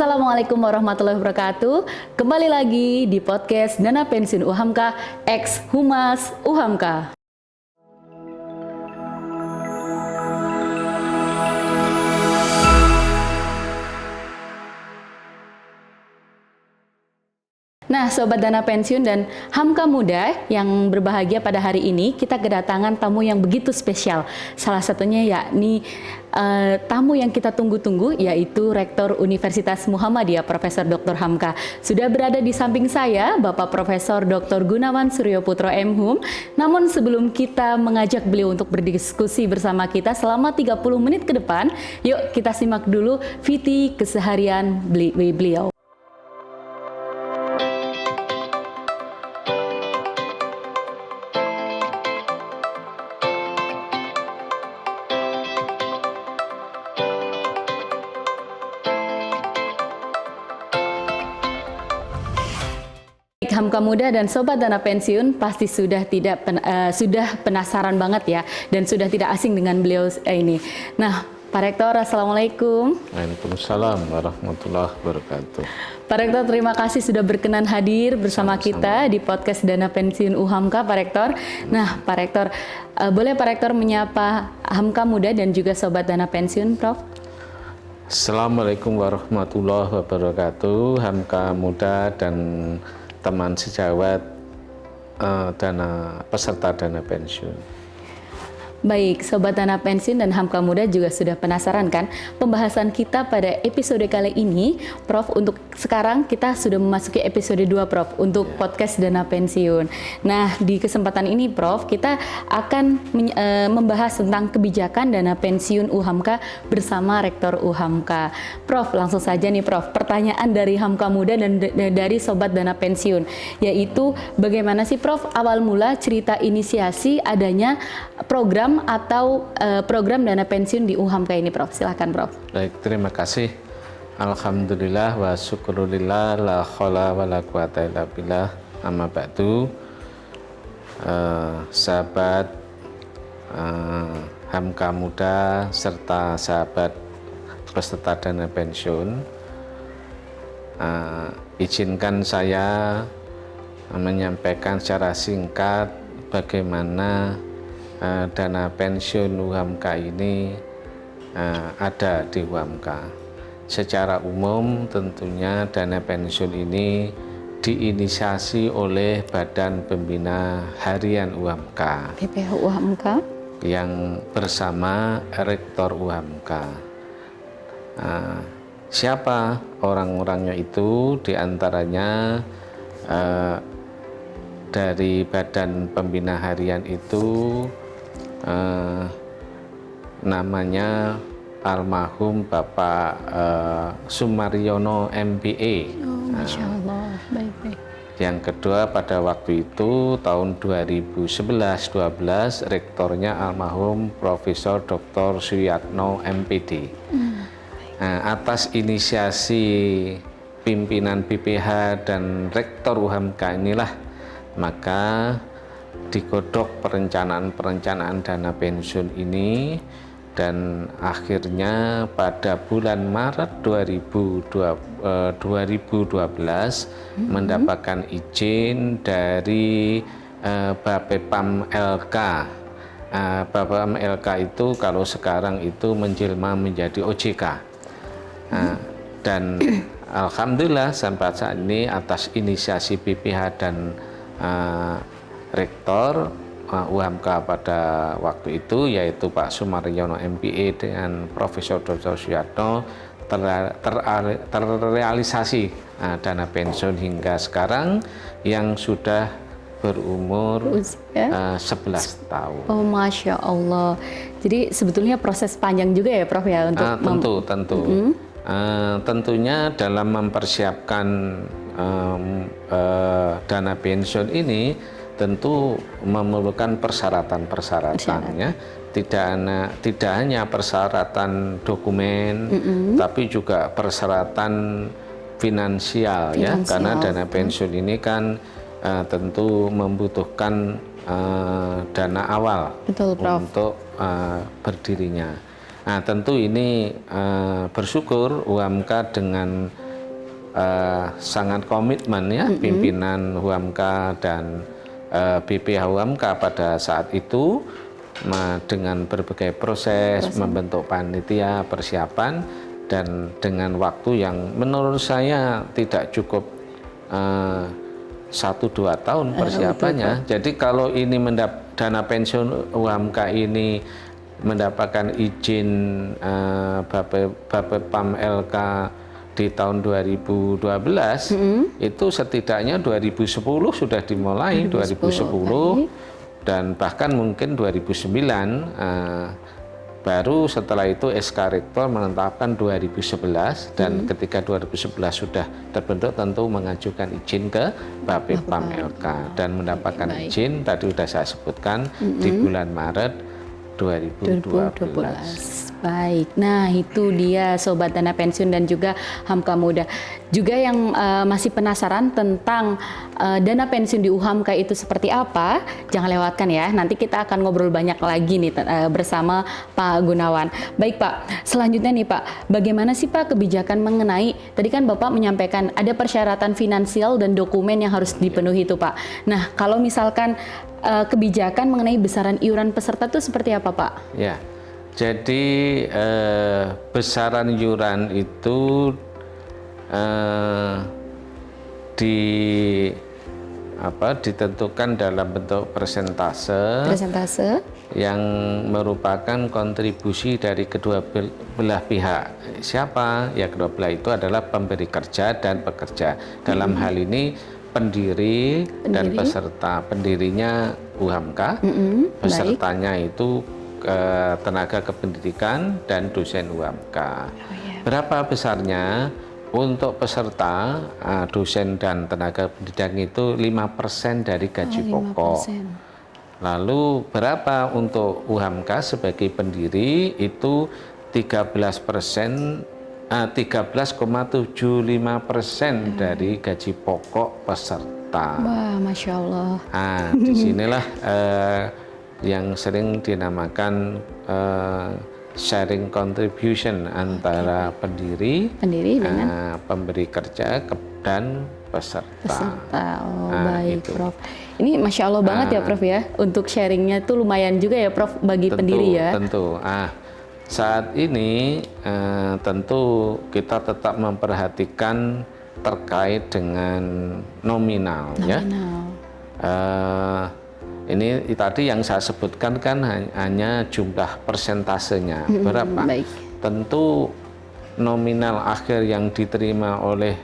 Assalamualaikum warahmatullahi wabarakatuh. Kembali lagi di podcast Dana Pensiun UHAMKA X Humas UHAMKA. Nah, Sobat Dana Pensiun dan HAMKA Muda yang berbahagia pada hari ini, kita kedatangan tamu yang begitu spesial. Salah satunya yakni tamu yang kita tunggu-tunggu, yaitu Rektor Universitas Muhammadiyah, Profesor Dr. Hamka. Sudah berada di samping saya, Bapak Profesor Dr. Gunawan Suryoputro MHum. Namun sebelum kita mengajak beliau untuk berdiskusi bersama kita selama 30 menit ke depan, yuk kita simak dulu VT keseharian beliau. HAMKA Muda dan Sobat Dana Pensiun pasti sudah penasaran banget ya, dan sudah tidak asing dengan beliau ini. Nah, Pak Rektor, Assalamualaikum. Waalaikumsalam warahmatullahi wabarakatuh. Pak Rektor, terima kasih sudah berkenan hadir bersama kita di podcast Dana Pensiun UHAMKA, Pak Rektor. Nah, Pak Rektor, boleh Pak Rektor menyapa HAMKA Muda dan juga Sobat Dana Pensiun, Prof? Assalamualaikum warahmatullahi wabarakatuh. HAMKA Muda dan teman sejawat peserta dana pensiun. Baik, Sobat Dana Pensiun dan HAMKA Muda juga sudah penasaran kan pembahasan kita pada episode kali ini, Prof. Untuk sekarang kita sudah memasuki episode 2, Prof, untuk podcast Dana Pensiun. Nah, di kesempatan ini, Prof, kita akan membahas tentang kebijakan dana pensiun UHAMKA bersama Rektor UHAMKA. Prof, langsung saja nih, Prof, pertanyaan dari HAMKA Muda dan dari Sobat Dana Pensiun, yaitu bagaimana sih, Prof, awal mula cerita inisiasi adanya program atau program dana pensiun di UHAMKA ini, Prof? Silakan, Prof. Baik, terima kasih. Alhamdulillah wa syukurillah la khala wa la quwata illa billah. Amma ba'du. Sahabat HAMKA Muda serta sahabat peserta dana pensiun, izinkan saya menyampaikan secara singkat bagaimana dana pensiun UHAMKA ini ada di UHAMKA. Secara umum tentunya dana pensiun ini diinisiasi oleh Badan Pembina Harian UHAMKA, BPH UHAMKA, yang bersama Rektor UHAMKA. Siapa orang-orangnya itu? Diantaranya dari Badan Pembina Harian itu namanya almarhum Bapak Sumaryono MPA. Masya Allah, baik-baik. Yang kedua, pada waktu itu tahun 2011-12 rektornya almarhum Profesor Dr. Suyatno MPD. Atas inisiasi pimpinan BPH dan Rektor UHAMKA inilah maka digodok perencanaan dana pensiun ini, dan akhirnya pada bulan Maret 2012 mendapatkan izin dari Bapepam LK. Bapepam LK itu kalau sekarang itu menjelma menjadi OJK. Dan alhamdulillah sampai saat ini atas inisiasi BPH dan Rektor UHAMKA pada waktu itu, yaitu Pak Sumaryono MPA dengan Profesor Dr. Suyatno, terrealisasi dana pensiun hingga sekarang yang sudah berumur 11 tahun. Oh, Masya Allah. Jadi sebetulnya proses panjang juga ya, Prof, ya, untuk tentu. Tentunya dalam mempersiapkan dana pensiun ini tentu memerlukan persyaratan-persyaratannya. Tidak hanya persyaratan dokumen, tapi juga persyaratan finansial, ya, karena dana pensiun ini kan tentu membutuhkan dana awal. Betul, Prof. Untuk berdirinya. Nah, tentu ini bersyukur UHAMKA dengan sangat komitmen ya pimpinan Huamka dan BPH Huamka pada saat itu dengan berbagai proses membentuk panitia persiapan dan dengan waktu yang menurut saya tidak cukup 1-2 tahun persiapannya. Jadi kalau ini dana pensiun UMK ini mendapatkan izin Bapepam LK di tahun 2012, itu setidaknya 2010 sudah dimulai, 2010 dan bahkan mungkin 2009 baru setelah itu SK Rektor menetapkan 2011 dan ketika 2011 sudah terbentuk tentu mengajukan izin ke Bapepam LK dan mendapatkan izin tadi sudah saya sebutkan di bulan Maret 2012. Baik, nah itu dia Sobat Dana Pensiun dan juga Hamka Muda. Juga yang masih penasaran tentang dana pensiun di UHAMKA itu seperti apa, jangan lewatkan ya. Nanti kita akan ngobrol banyak lagi nih bersama Pak Gunawan. Baik Pak, selanjutnya nih Pak, bagaimana sih Pak kebijakan mengenai, tadi kan Bapak menyampaikan ada persyaratan finansial dan dokumen yang harus dipenuhi itu Pak. Nah kalau misalkan kebijakan mengenai besaran iuran peserta itu seperti apa Pak? Ya. Jadi besaran iuran itu ditentukan dalam bentuk persentase yang merupakan kontribusi dari kedua belah pihak. Siapa? Ya kedua belah itu adalah pemberi kerja dan pekerja. Dalam hal ini pendiri dan peserta. Pendirinya UHAMKA, pesertanya itu tenaga kependidikan dan dosen UHAMKA. Berapa besarnya? Untuk peserta, dosen dan tenaga pendidikan itu 5% dari gaji pokok. Lalu berapa untuk UHAMKA sebagai pendiri itu 13,75% dari gaji pokok peserta. Wah, Masya Allah. Nah, disinilah yang sering dinamakan sharing contribution antara pendiri dengan pemberi kerja dan peserta. Oh, baik itu. Prof. Ini Masya Allah banget ya Prof ya, untuk sharingnya tuh lumayan juga ya Prof bagi pendiri ya. Tentu. Saat ini tentu kita tetap memperhatikan terkait dengan nominal. Ya. Ini tadi yang saya sebutkan kan hanya jumlah persentasenya berapa. Tentu nominal akhir yang diterima oleh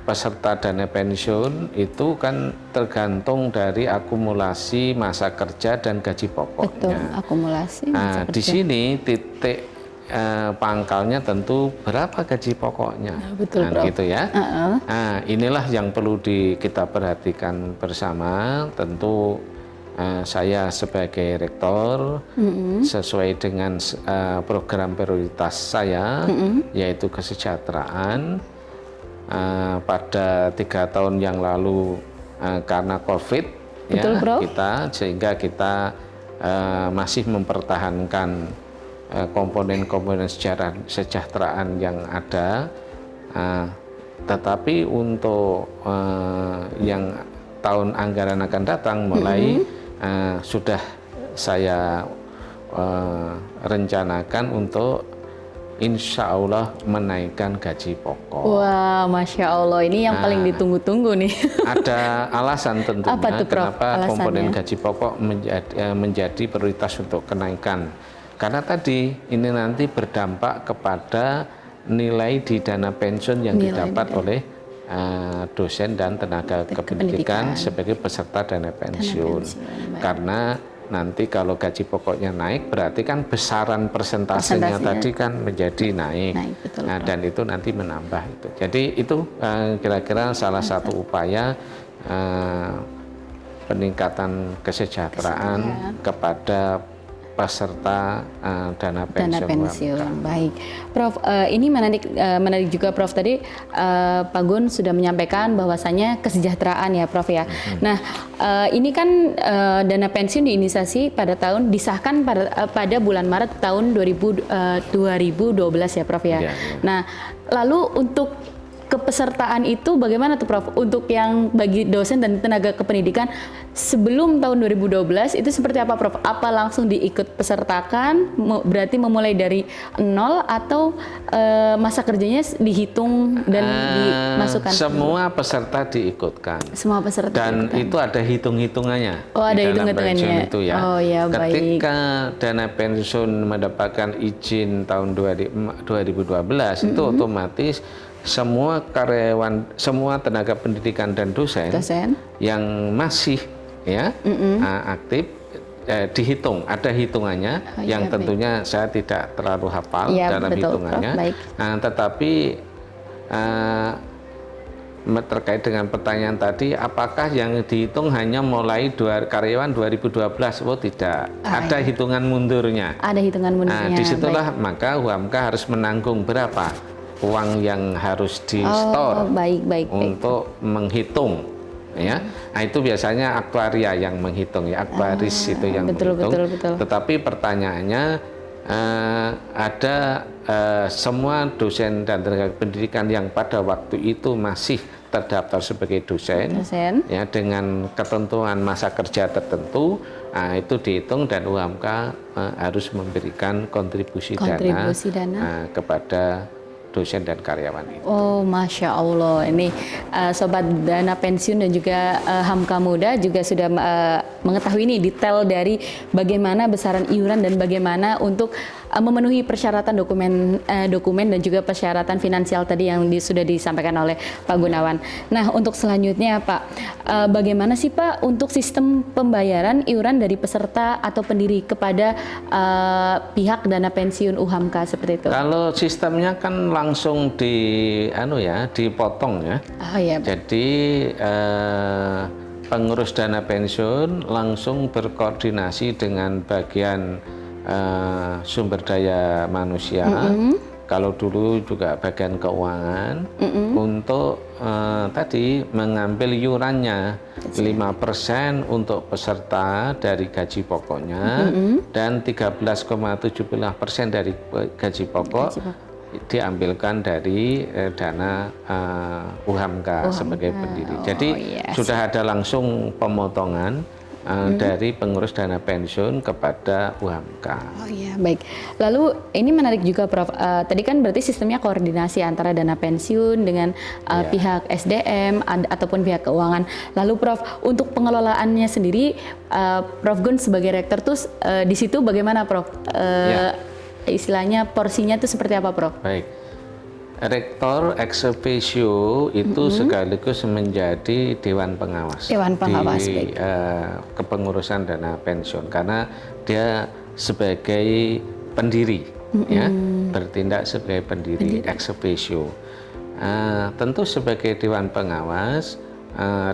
peserta dana pensiun itu kan tergantung dari akumulasi masa kerja dan gaji pokoknya. Betul, akumulasi masa kerja. Di sini titik pangkalnya tentu berapa gaji pokoknya. Betul, gitu ya. Inilah yang perlu kita perhatikan bersama. Tentu saya sebagai rektor sesuai dengan program prioritas saya yaitu kesejahteraan. Pada 3 tahun yang lalu karena COVID sehingga kita masih mempertahankan komponen-komponen kesejahteraan yang ada, tetapi untuk yang tahun anggaran akan datang mulai sudah saya rencanakan untuk insya Allah menaikkan gaji pokok. Wah, Masya Allah, ini yang paling ditunggu-tunggu nih. Ada alasan tentunya kenapa komponen gaji pokok menjadi prioritas untuk kenaikan. Karena tadi ini nanti berdampak kepada nilai di dana pensiun yang didapat oleh dosen dan tenaga kependidikan sebagai peserta dana pensiun. Karena nanti kalau gaji pokoknya naik berarti kan besaran persentasenya tadi kan menjadi naik. Dan itu nanti menambah itu. Jadi itu kira-kira salah satu upaya peningkatan kesejahteraan kepada peserta dana pensiun. Baik, Prof. Ini menarik juga, Prof. Tadi Pak Gun sudah menyampaikan bahwasanya kesejahteraan ya, Prof ya. Nah, ini kan dana pensiun diinisiasi disahkan pada bulan Maret tahun 2012 ya, Prof ya. Nah, lalu untuk kepesertaan itu bagaimana tuh, Prof? Untuk yang bagi dosen dan tenaga kependidikan sebelum tahun 2012 itu seperti apa, Prof? Apa langsung diikut pesertakan, berarti memulai dari nol, atau masa kerjanya dihitung dan dimasukkan? Semua peserta diikutkan. Semua peserta dan diikutkan. Itu ada hitung-hitungannya. Oh, ada hitung-hitungannya. Itu ya. Oh ya, ketika dana pensiun mendapatkan izin tahun 2012 itu otomatis semua karyawan, semua tenaga pendidikan dan dosen yang masih aktif dihitung, ada hitungannya yang tentunya saya tidak terlalu hafal dalam hitungannya. Tetapi terkait dengan pertanyaan tadi, apakah yang dihitung hanya mulai karyawan 2012? Oh tidak, ada hitungan mundurnya. Ada hitungan mundurnya. Disitulah maka UHAMKA harus menanggung berapa uang yang harus di-store untuk menghitung, ya. Nah, itu biasanya aktuaria yang menghitung, ya, aktuaris itu yang menghitung. Betul. Tetapi pertanyaannya ada semua dosen dan tenaga pendidikan yang pada waktu itu masih terdaftar sebagai dosen. Ya, dengan ketentuan masa kerja tertentu, itu dihitung dan UHAMKA harus memberikan kontribusi dana kepada dosen dan karyawan itu. Oh, Masya Allah. Ini Sobat Dana Pensiun dan juga Hamka Muda juga sudah mengetahui ini detail dari bagaimana besaran iuran dan bagaimana untuk memenuhi persyaratan dokumen dan juga persyaratan finansial tadi yang sudah disampaikan oleh Pak Gunawan. Nah, untuk selanjutnya Pak, bagaimana sih Pak untuk sistem pembayaran iuran dari peserta atau pendiri kepada pihak dana pensiun UHAMKA seperti itu? Kalau sistemnya kan langsung dipotong ya. Oh, iya. Jadi pengurus dana pensiun langsung berkoordinasi dengan bagian sumber daya manusia, kalau dulu juga bagian keuangan, untuk tadi mengambil iurannya 5% untuk peserta dari gaji pokoknya dan 13,75% dari gaji pokok diambilkan dari dana UHAMKA sebagai pendiri. Jadi sudah ada langsung pemotongan dari pengurus dana pensiun kepada UHAMKA. Oh iya, baik. Lalu ini menarik juga, Prof. Tadi kan berarti sistemnya koordinasi antara dana pensiun dengan pihak SDM ataupun pihak keuangan. Lalu, Prof, untuk pengelolaannya sendiri, Prof Gun sebagai rektor tuh di situ bagaimana, Prof? Istilahnya porsinya itu seperti apa, Prof? Baik. Rektor ex officio itu sekaligus menjadi dewan pengawas, di kepengurusan dana pensiun, karena dia sebagai pendiri, ya, bertindak sebagai pendiri ex officio. Tentu sebagai dewan pengawas,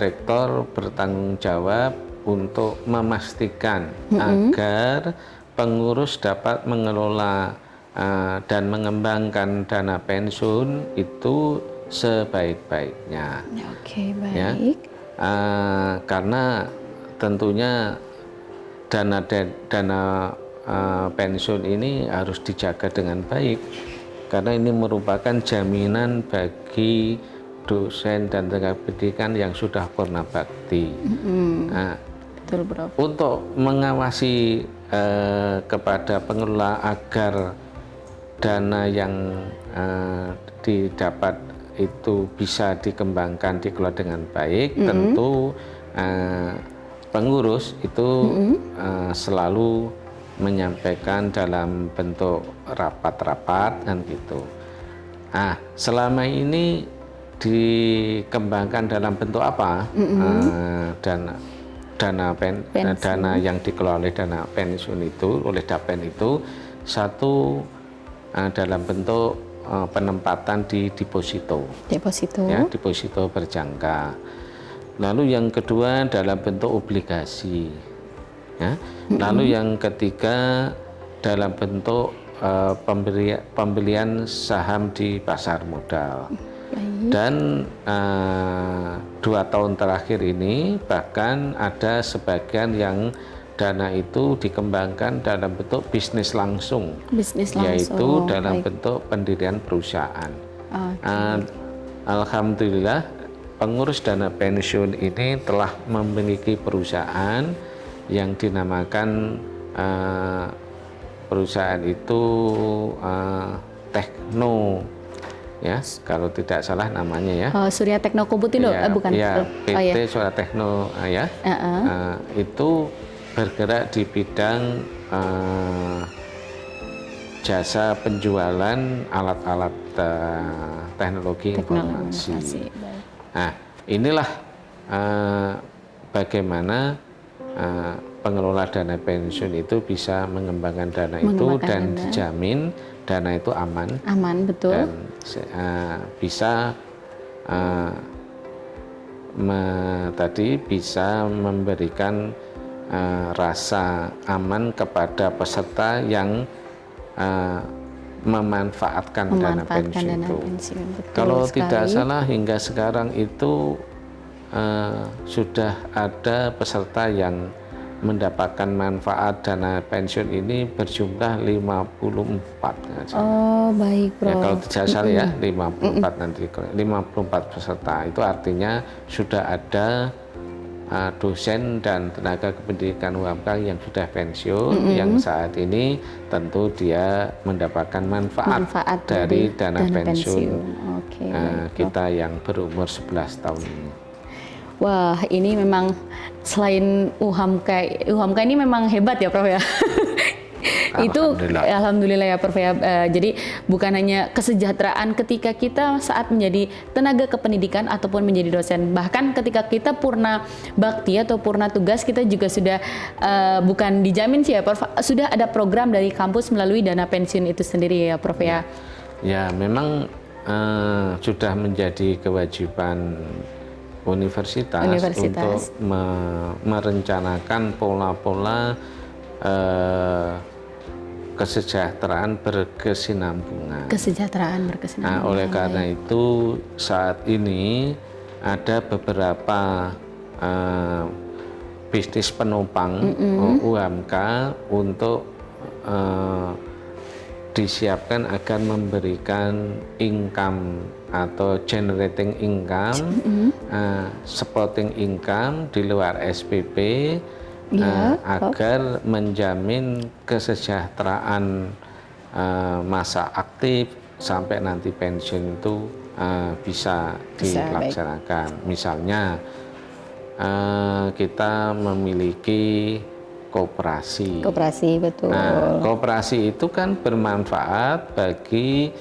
rektor bertanggung jawab untuk memastikan agar pengurus dapat mengelola dan mengembangkan dana pensiun itu sebaik-baiknya. Oke, baik. Ya, karena tentunya dana pensiun ini harus dijaga dengan baik, karena ini merupakan jaminan bagi dosen dan tenaga pendidikan yang sudah purna bakti. Betul, Prof. Untuk mengawasi kepada pengelola agar dana yang didapat itu bisa dikembangkan, dikelola dengan baik, tentu pengurus itu selalu menyampaikan dalam bentuk rapat-rapat kan gitu. Selama ini dikembangkan dalam bentuk apa? Dana yang dikelola oleh dana pensiun itu, oleh Dapen itu, satu dalam bentuk penempatan di deposito. Ya, deposito berjangka. Lalu yang kedua dalam bentuk obligasi. Ya. Lalu yang ketiga dalam bentuk pembelian saham di pasar modal. Dan 2 tahun terakhir ini bahkan ada sebagian yang dana itu dikembangkan dalam bentuk bisnis langsung, yaitu dalam bentuk pendirian perusahaan. Alhamdulillah pengurus dana pensiun ini telah memiliki perusahaan yang dinamakan perusahaan itu Tekno, ya kalau tidak salah namanya ya. Surya Tekno Komputindo, bukan? Ya, PT Surya Tekno ya. Itu bergerak di bidang jasa penjualan alat-alat teknologi informasi. Nah, inilah bagaimana pengelola dana pensiun itu bisa mengembangkan dana itu dan dijamin dana itu aman, betul, dan bisa bisa memberikan rasa aman kepada peserta yang memanfaatkan dana pensiun itu. Kalau tidak salah hingga sekarang itu sudah ada peserta yang mendapatkan manfaat dana pensiun ini berjumlah 54. Oh, baik, Bro. Ya, kalau tidak salah ya 54 nanti 54 peserta. Itu artinya sudah ada dosen dan tenaga kependidikan UMK yang sudah pensiun, yang saat ini tentu dia mendapatkan manfaat dari dana pensiun. Kita yang berumur 11 tahun ini. Wah, ini memang selain UHAMKA ini memang hebat ya, Prof ya. Itu alhamdulillah ya, Prof ya. Jadi bukan hanya kesejahteraan ketika kita saat menjadi tenaga kependidikan ataupun menjadi dosen, bahkan ketika kita purna bakti atau purna tugas kita juga sudah bukan dijamin sih ya, Prof. Sudah ada program dari kampus melalui dana pensiun itu sendiri ya, Prof ya. Ya, memang sudah menjadi kewajiban universitas untuk merencanakan pola-pola kesejahteraan berkesinambungan. Nah, oleh karena itu saat ini ada beberapa bisnis penopang UMK untuk disiapkan agar memberikan income atau generating income, supporting income di luar SPP, agar menjamin kesejahteraan masa aktif sampai nanti pensiun itu bisa dilaksanakan. Misalnya kita memiliki koperasi. Betul. Nah, koperasi itu kan bermanfaat bagi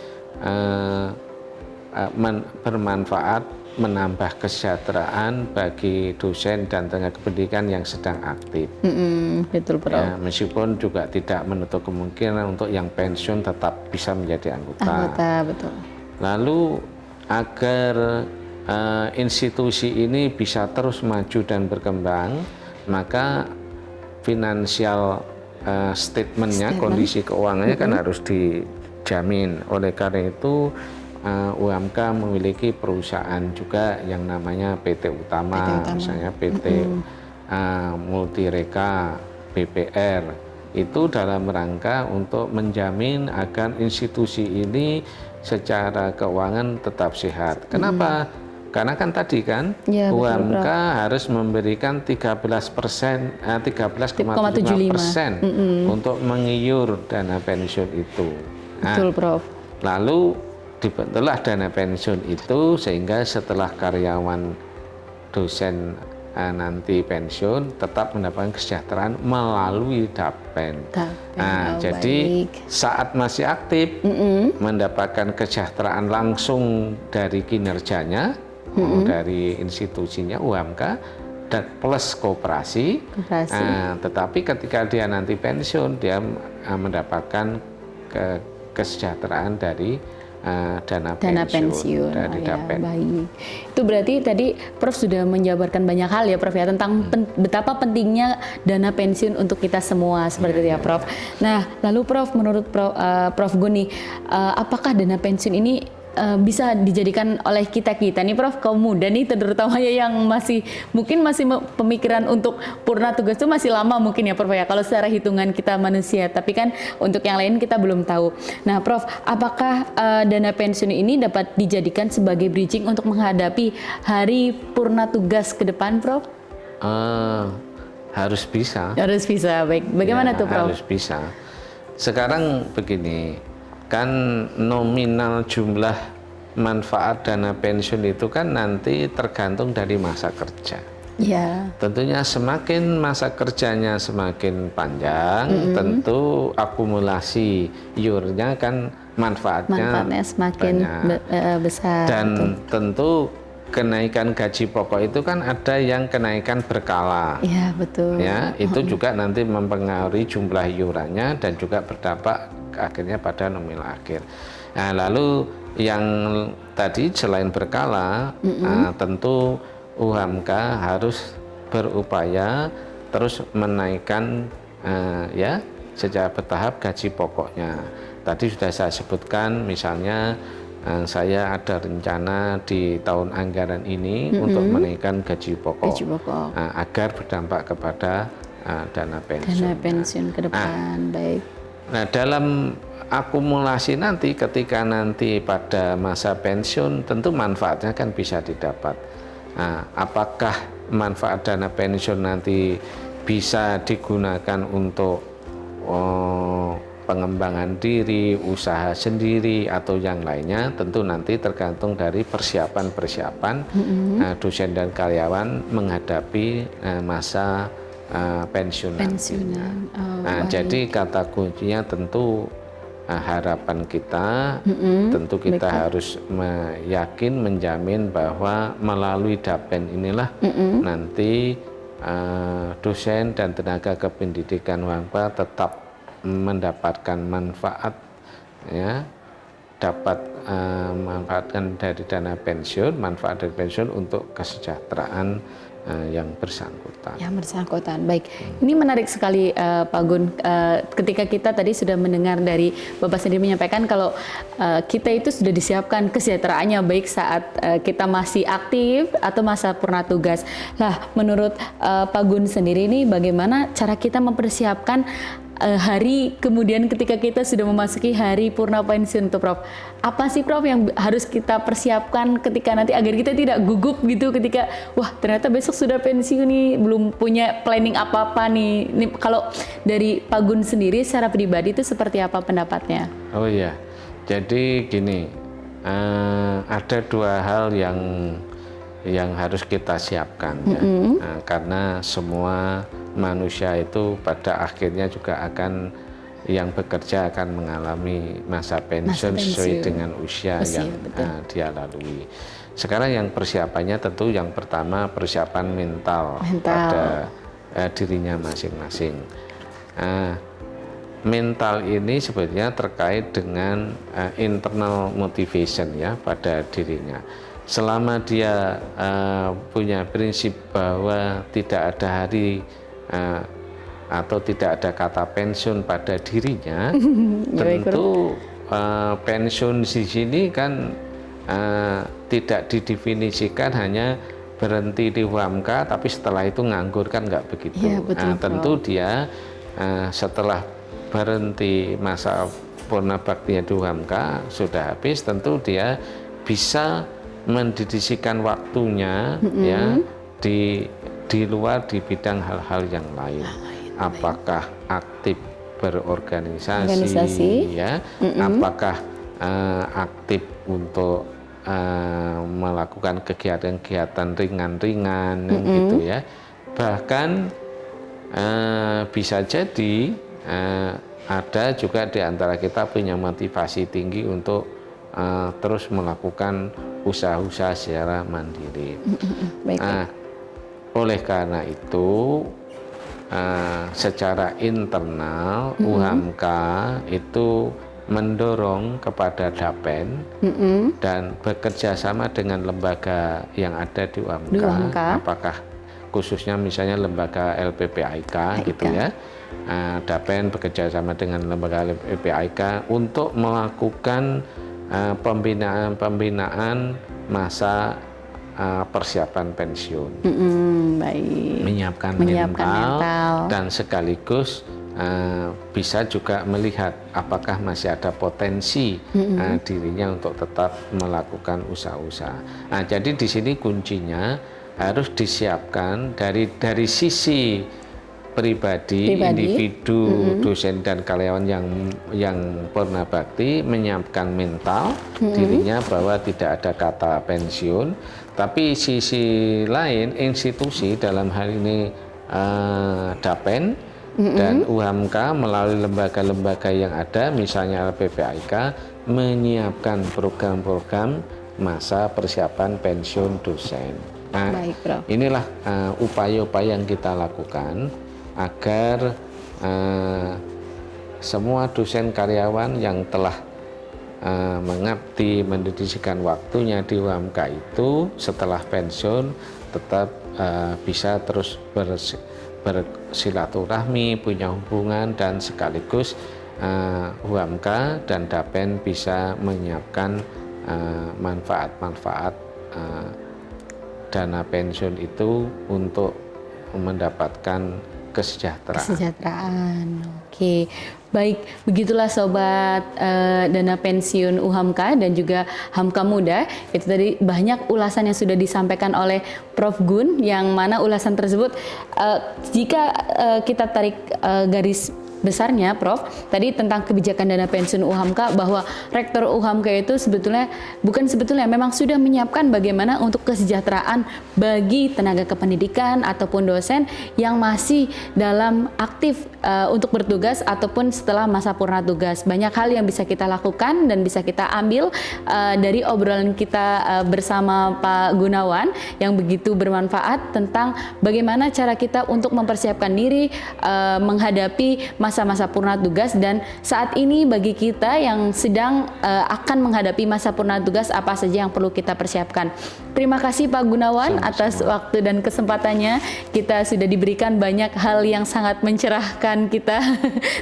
menambah kesejahteraan bagi dosen dan tenaga pendidikan yang sedang aktif. Betul, Prof. Ya, meskipun juga tidak menutup kemungkinan untuk yang pensiun tetap bisa menjadi anggota. Betul. Lalu agar institusi ini bisa terus maju dan berkembang, maka finansial statementnya, kondisi keuangannya kan harus dijamin. Oleh karena itu UMK memiliki perusahaan juga yang namanya PT Utama. Misalnya PT Multireka, BPR, itu dalam rangka untuk menjamin agar institusi ini secara keuangan tetap sehat. Kenapa? Karena kan tadi kan UMK harus memberikan 13,75% untuk mengiur dana pensiun itu. Betul, Prof. Lalu dibentuklah dana pensiun itu sehingga setelah karyawan dosen nanti pensiun tetap mendapatkan kesejahteraan melalui DAPEN. Jadi saat masih aktif mendapatkan kesejahteraan langsung dari kinerjanya, dari institusinya UMK dan plus koperasi. Tetapi ketika dia nanti pensiun dia mendapatkan kesejahteraan dari dana pensiun. Dari Dapen. Baik. Itu berarti tadi Prof sudah menjabarkan banyak hal ya Prof ya tentang betapa pentingnya dana pensiun untuk kita semua seperti itu ya Prof. Nah, lalu Prof menurut Prof Gun nih, apakah dana pensiun ini bisa dijadikan oleh kita nih Prof, kaum muda nih terutama ya yang mungkin masih pemikiran untuk purna tugas itu masih lama mungkin ya Prof ya kalau secara hitungan kita manusia, tapi kan untuk yang lain kita belum tahu. Nah Prof, apakah dana pensiun ini dapat dijadikan sebagai bridging untuk menghadapi hari purna tugas ke depan Prof? Harus bisa. Harus bisa, baik. Bagaimana tuh Prof? Harus bisa. Sekarang begini, kan nominal jumlah manfaat dana pensiun itu kan nanti tergantung dari masa kerja. Ya. Tentunya semakin masa kerjanya semakin panjang, tentu akumulasi iurnya kan manfaatnya semakin besar. Dan tentu kenaikan gaji pokok itu kan ada yang kenaikan berkala. Iya, betul. Ya, itu juga nanti mempengaruhi jumlah iurannya dan juga berdampak akhirnya pada nominal akhir. Nah, lalu yang tadi selain berkala, tentu UHMK harus berupaya terus menaikkan ya secara bertahap gaji pokoknya. Tadi sudah saya sebutkan, misalnya saya ada rencana di tahun anggaran ini untuk menaikkan gaji pokok, agar berdampak kepada dana pensiun. Dana pensiun ke depan, baik. Nah, dalam akumulasi nanti ketika nanti pada masa pensiun tentu manfaatnya kan bisa didapat. Nah, apakah manfaat dana pensiun nanti bisa digunakan untuk pengembangan diri, usaha sendiri atau yang lainnya, tentu nanti tergantung dari persiapan-persiapan dosen dan karyawan menghadapi masa pensiunan. Jadi kata kuncinya tentu harapan kita, tentu kita harus menjamin bahwa melalui Dapen inilah nanti dosen dan tenaga kependidikan UHMK tetap mendapatkan manfaat, ya, dapat manfaatkan dari dana pensiun, manfaat dari pensiun untuk kesejahteraan yang bersangkutan. Yang bersangkutan, baik. Ini menarik sekali Pak Gun. Ketika kita tadi sudah mendengar dari Bapak sendiri menyampaikan kalau kita itu sudah disiapkan kesejahteraannya baik saat kita masih aktif atau masa purna tugas. Lah, menurut Pak Gun sendiri ini bagaimana cara kita mempersiapkan hari kemudian ketika kita sudah memasuki hari purna pensiun tuh Prof? Apa sih Prof yang harus kita persiapkan ketika nanti agar kita tidak gugup gitu ketika wah ternyata besok sudah pensiun nih, belum punya planning apa-apa nih. Ini kalau dari Pak Gun sendiri secara pribadi itu seperti apa pendapatnya? Oh iya, jadi gini, ada dua hal yang harus kita siapkan ya. Karena semua manusia itu pada akhirnya juga akan yang bekerja akan mengalami masa pensiun sesuai dengan usia yang dia lalui. Sekarang yang persiapannya tentu yang pertama persiapan mental. Pada dirinya masing-masing. Mental ini sebetulnya terkait dengan internal motivation ya pada dirinya. Selama dia punya prinsip bahwa tidak ada hari atau tidak ada kata pensiun pada dirinya, tentu pensiun di sini kan tidak didefinisikan hanya berhenti di UHMK tapi setelah itu nganggur, kan nggak begitu. Ya, betul, tentu dia setelah berhenti masa purna baktinya di UHMK sudah habis, tentu dia bisa mendedikasikan waktunya ya di luar di bidang hal-hal yang lain. Apakah aktif berorganisasi ya, apakah aktif untuk melakukan kegiatan-kegiatan ringan-ringan gitu ya. Bahkan bisa jadi ada juga di antara kita punya motivasi tinggi untuk terus melakukan usaha-usaha secara mandiri. Oleh karena itu secara internal UHMK itu mendorong kepada Dapen dan bekerja sama dengan lembaga yang ada di UHAMKA, apakah khususnya misalnya lembaga LPPIK gitu ya. Dapen bekerja sama dengan lembaga LPPIK untuk melakukan pembinaan masa persiapan pensiun, baik. menyiapkan mental dan sekaligus bisa juga melihat apakah masih ada potensi dirinya untuk tetap melakukan usaha-usaha. Nah, jadi di sini kuncinya harus disiapkan dari sisi pribadi, individu, dosen dan karyawan yang purna bakti, menyiapkan mental dirinya bahwa tidak ada kata pensiun. Tapi sisi lain institusi dalam hal ini Dapen dan UHAMKA melalui lembaga-lembaga yang ada, misalnya LPPIK, menyiapkan program-program masa persiapan pensiun dosen. Nah, inilah upaya-upaya yang kita lakukan agar semua dosen karyawan yang telah mengabdi, mendedikasikan waktunya di UHAMKA itu setelah pensiun tetap bisa terus bersilaturahmi, punya hubungan, dan sekaligus UHAMKA dan Dapen bisa menyiapkan manfaat-manfaat dana pensiun itu untuk mendapatkan kesejahteraan. Oke, baik, begitulah sobat dana pensiun UHAMKA dan juga HAMKA Muda. Itu tadi banyak ulasan yang sudah disampaikan oleh Prof. Gun, yang mana ulasan tersebut jika kita tarik garis besarnya, Prof, tadi tentang kebijakan dana pensiun UHAMKA, bahwa Rektor UHAMKA itu memang sudah menyiapkan bagaimana untuk kesejahteraan bagi tenaga kependidikan ataupun dosen yang masih dalam aktif untuk bertugas ataupun setelah masa purna tugas. Banyak hal yang bisa kita lakukan dan bisa kita ambil dari obrolan kita bersama Pak Gunawan yang begitu bermanfaat tentang bagaimana cara kita untuk mempersiapkan diri menghadapi masa-masa purna tugas. Dan saat ini bagi kita yang sedang akan menghadapi masa purna tugas, apa saja yang perlu kita persiapkan. Terima kasih Pak Gunawan atas waktu dan kesempatannya. Kita sudah diberikan banyak hal yang sangat mencerahkan kita.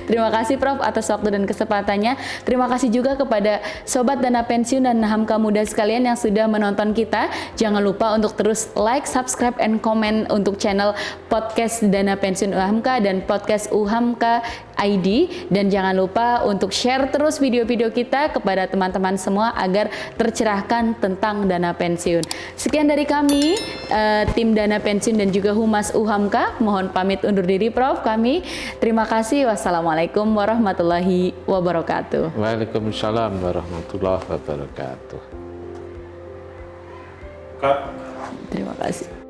Terima kasih Prof atas waktu dan kesempatannya. Terima kasih juga kepada Sobat Dana Pensiun dan HAMKA Muda sekalian yang sudah menonton kita. Jangan lupa untuk terus like, subscribe, and comment untuk channel podcast Dana Pensiun UHAMKA dan podcast UHAMKA ID, dan jangan lupa untuk share terus video-video kita kepada teman-teman semua agar tercerahkan tentang dana pensiun. Sekian dari kami, tim Dana Pensiun dan juga Humas UHAMKA. Mohon pamit undur diri, Prof. Kami terima kasih. Wassalamualaikum warahmatullahi wabarakatuh. Waalaikumsalam warahmatullahi wabarakatuh. Terima kasih.